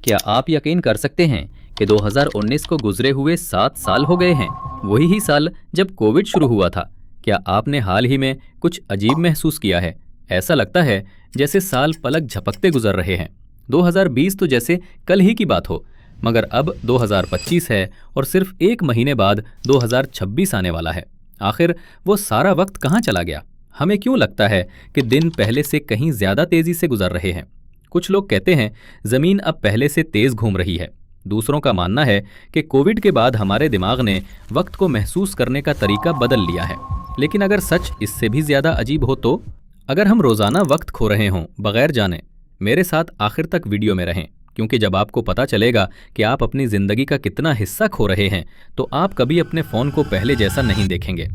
क्या आप यकीन कर सकते हैं कि 2019 को गुजरे हुए 7 साल हो गए हैं? वही ही साल जब कोविड शुरू हुआ था। क्या आपने हाल ही में कुछ अजीब महसूस किया है? ऐसा लगता है जैसे साल पलक झपकते गुजर रहे हैं। 2020 तो जैसे कल ही की बात हो, मगर अब 2025 है और सिर्फ एक महीने बाद 2026 आने वाला है। आखिर वो सारा वक्त कहाँ चला गया? हमें क्यों लगता है कि दिन पहले से कहीं ज्यादा तेजी से गुजर रहे हैं? कुछ लोग कहते हैं जमीन अब पहले से तेज घूम रही है। दूसरों का मानना है कि कोविड के बाद हमारे दिमाग ने वक्त को महसूस करने का तरीका बदल लिया है। लेकिन अगर सच इससे भी ज्यादा अजीब हो तो? अगर हम रोजाना वक्त खो रहे हों बगैर जाने, मेरे साथ आखिर तक वीडियो में रहें, क्योंकि जब आपको पता चलेगा कि आप अपनी जिंदगी का कितना हिस्सा खो रहे हैं तो आप कभी अपने फोन को पहले जैसा नहीं देखेंगे।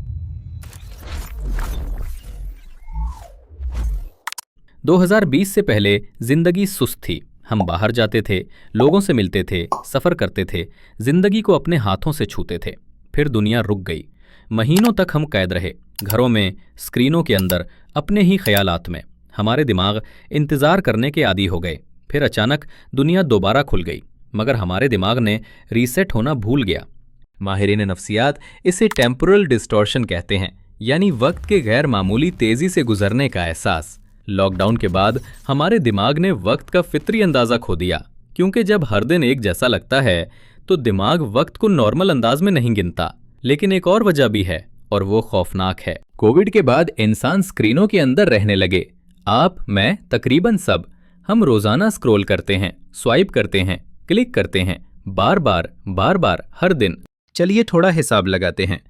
2020 से पहले जिंदगी सुस्त थी। हम बाहर जाते थे, लोगों से मिलते थे, सफर करते थे, जिंदगी को अपने हाथों से छूते थे। फिर दुनिया रुक गई। महीनों तक हम कैद रहे, घरों में, स्क्रीनों के अंदर, अपने ही ख्यालात में। हमारे दिमाग इंतजार करने के आदी हो गए। फिर अचानक दुनिया दोबारा खुल गई, मगर हमारे दिमाग ने रीसेट होना भूल गया। माहिरीन नफ्सियात इसे टेम्पोरल डिस्टॉर्शन कहते हैं, यानी वक्त के गैर मामूली तेजी से गुजरने का एहसास। लॉकडाउन के बाद हमारे दिमाग ने वक्त का फितरी अंदाजा खो दिया, क्योंकि जब हर दिन एक जैसा लगता है तो दिमाग वक्त को नॉर्मल अंदाज में नहीं गिनता। लेकिन एक और वजह भी है, और वो खौफनाक है। कोविड के बाद इंसान स्क्रीनों के अंदर रहने लगे। आप, मैं, तकरीबन सब। हम रोजाना स्क्रॉल करते हैं, स्वाइप करते हैं, क्लिक करते हैं, बार बार हर दिन। चलिए थोड़ा हिसाब लगाते हैं।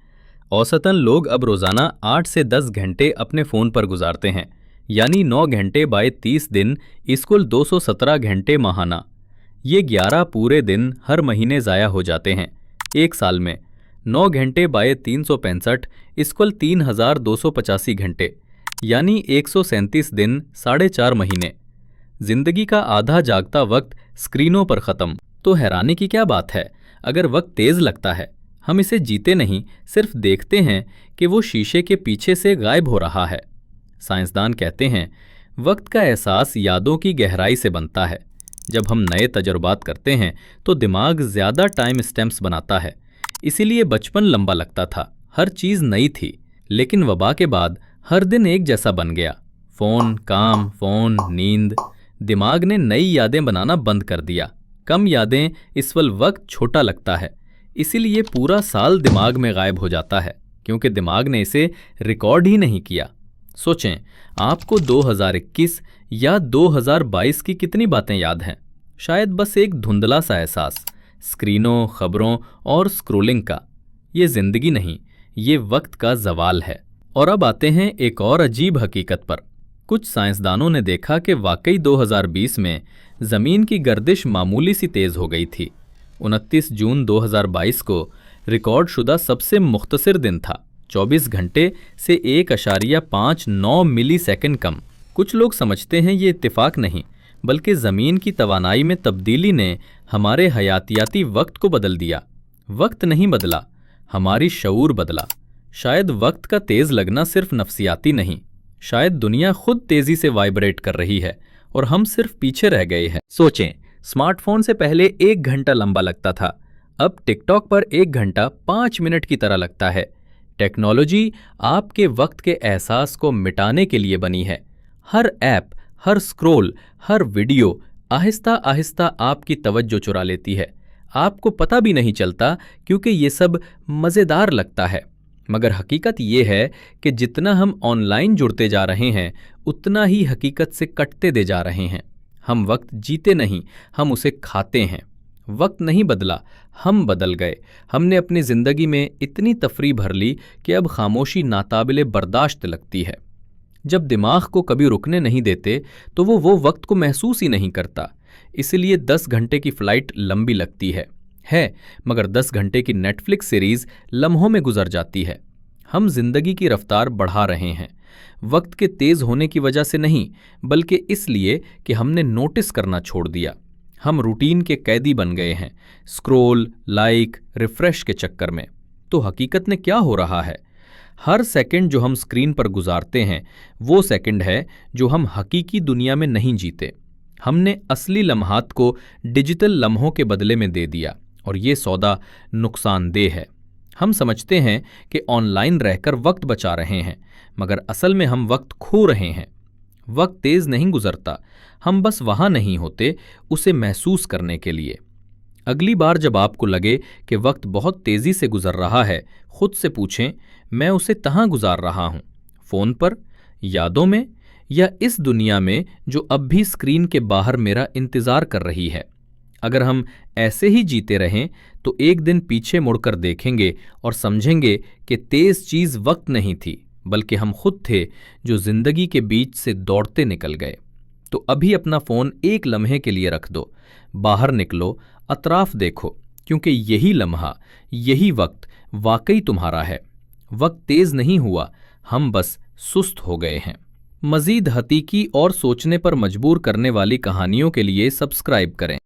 औसतन लोग अब रोजाना 8 से 10 घंटे अपने फोन पर गुजारते हैं, यानी 9 घंटे बाय 30 दिन इक्वल 217 घंटे माहाना। ये 11 पूरे दिन हर महीने ज़ाया हो जाते हैं। एक साल में 9 घंटे बाय 365 इक्वल 3285 घंटे, यानी 137 दिन 4.5 महीने। जिंदगी का आधा जागता वक्त स्क्रीनों पर ख़त्म। तो हैरानी की क्या बात है? अगर वक्त तेज़ लगता है, हम इसे जीते नहीं, सिर्फ देखते हैं कि वो शीशे के पीछे से गायब हो रहा है। साइंसदान कहते हैं वक्त का एहसास यादों की गहराई से बनता है। जब हम नए तजुर्बात करते हैं तो दिमाग ज़्यादा टाइम स्टैम्प्स बनाता है। इसीलिए बचपन लंबा लगता था, हर चीज़ नई थी। लेकिन वबा के बाद हर दिन एक जैसा बन गया। फ़ोन, काम, फ़ोन, नींद। दिमाग ने नई यादें बनाना बंद कर दिया। कम यादें इस वक्त छोटा लगता है, इसीलिए पूरा साल दिमाग में गायब हो जाता है, क्योंकि दिमाग ने इसे रिकॉर्ड ही नहीं किया। सोचें, आपको 2021 या 2022 की कितनी बातें याद हैं? शायद बस एक धुंधला सा एहसास, स्क्रीनों, खबरों और स्क्रोलिंग का। ये जिंदगी नहीं, ये वक्त का जवाल है। और अब आते हैं एक और अजीब हकीकत पर। कुछ साइंसदानों ने देखा कि वाकई 2020 में ज़मीन की गर्दिश मामूली सी तेज़ हो गई थी। 29 जून 2022 को रिकॉर्ड शुदा सबसे मुख्तसर दिन था, 24 घंटे से 1.59 मिली सेकंड कम। कुछ लोग समझते हैं ये इत्तेफाक नहीं, बल्कि ज़मीन की तवानाई में तब्दीली ने हमारे हयातियाती वक्त को बदल दिया। वक्त नहीं बदला, हमारी शऊर बदला। शायद वक्त का तेज़ लगना सिर्फ नफ्सियाती नहीं, शायद दुनिया खुद तेज़ी से वाइब्रेट कर रही है और हम सिर्फ पीछे रह गए हैं। सोचें, स्मार्टफोन से पहले 1 घंटा लंबा लगता था, अब टिकटॉक पर 1 घंटा 5 मिनट की तरह लगता है। टेक्नोलॉजी आपके वक्त के एहसास को मिटाने के लिए बनी है। हर ऐप, हर स्क्रोल, हर वीडियो आहिस्ता आहिस्ता आपकी तवज्जो चुरा लेती है। आपको पता भी नहीं चलता, क्योंकि ये सब मज़ेदार लगता है। मगर हकीकत ये है कि जितना हम ऑनलाइन जुड़ते जा रहे हैं, उतना ही हकीकत से कटते दे जा रहे हैं। हम वक्त जीते नहीं, हम उसे खाते हैं। वक्त नहीं बदला, हम बदल गए। हमने अपनी ज़िंदगी में इतनी तफरी भर ली कि अब खामोशी नाकाबिले बर्दाश्त लगती है। जब दिमाग को कभी रुकने नहीं देते तो वो वक्त को महसूस ही नहीं करता। इसलिए 10 घंटे की फ़्लाइट लंबी लगती है, मगर 10 घंटे की नेटफ्लिक्स सीरीज़ लम्हों में गुजर जाती है। हम जिंदगी की रफ्तार बढ़ा रहे हैं, वक्त के तेज़ होने की वजह से नहीं, बल्कि इसलिए कि हमने नोटिस करना छोड़ दिया। हम रूटीन के कैदी बन गए हैं, स्क्रोल, लाइक, रिफ्रेश के चक्कर में। तो हकीकत में क्या हो रहा है? हर सेकंड जो हम स्क्रीन पर गुजारते हैं वो सेकंड है जो हम हकीकी दुनिया में नहीं जीते। हमने असली लम्हात को डिजिटल लम्हों के बदले में दे दिया और ये सौदा नुकसानदेह है। हम समझते हैं कि ऑनलाइन रहकर वक्त बचा रहे हैं, मगर असल में हम वक्त खो रहे हैं। वक्त तेज नहीं गुजरता, हम बस वहां नहीं होते उसे महसूस करने के लिए। अगली बार जब आपको लगे कि वक्त बहुत तेजी से गुजर रहा है, खुद से पूछें, मैं उसे कहाँ गुजार रहा हूं? फोन पर, यादों में, या इस दुनिया में जो अब भी स्क्रीन के बाहर मेरा इंतजार कर रही है? अगर हम ऐसे ही जीते रहें तो एक दिन पीछे मुड़कर देखेंगे और समझेंगे कि तेज चीज वक्त नहीं थी, बल्कि हम खुद थे जो जिंदगी के बीच से दौड़ते निकल गए। तो अभी अपना फोन एक लम्हे के लिए रख दो, बाहर निकलो, अतराफ देखो, क्योंकि यही लम्हा, यही वक्त वाकई तुम्हारा है। वक्त तेज नहीं हुआ, हम बस सुस्त हो गए हैं। मजीद हकीकी और सोचने पर मजबूर करने वाली कहानियों के लिए सब्सक्राइब करें।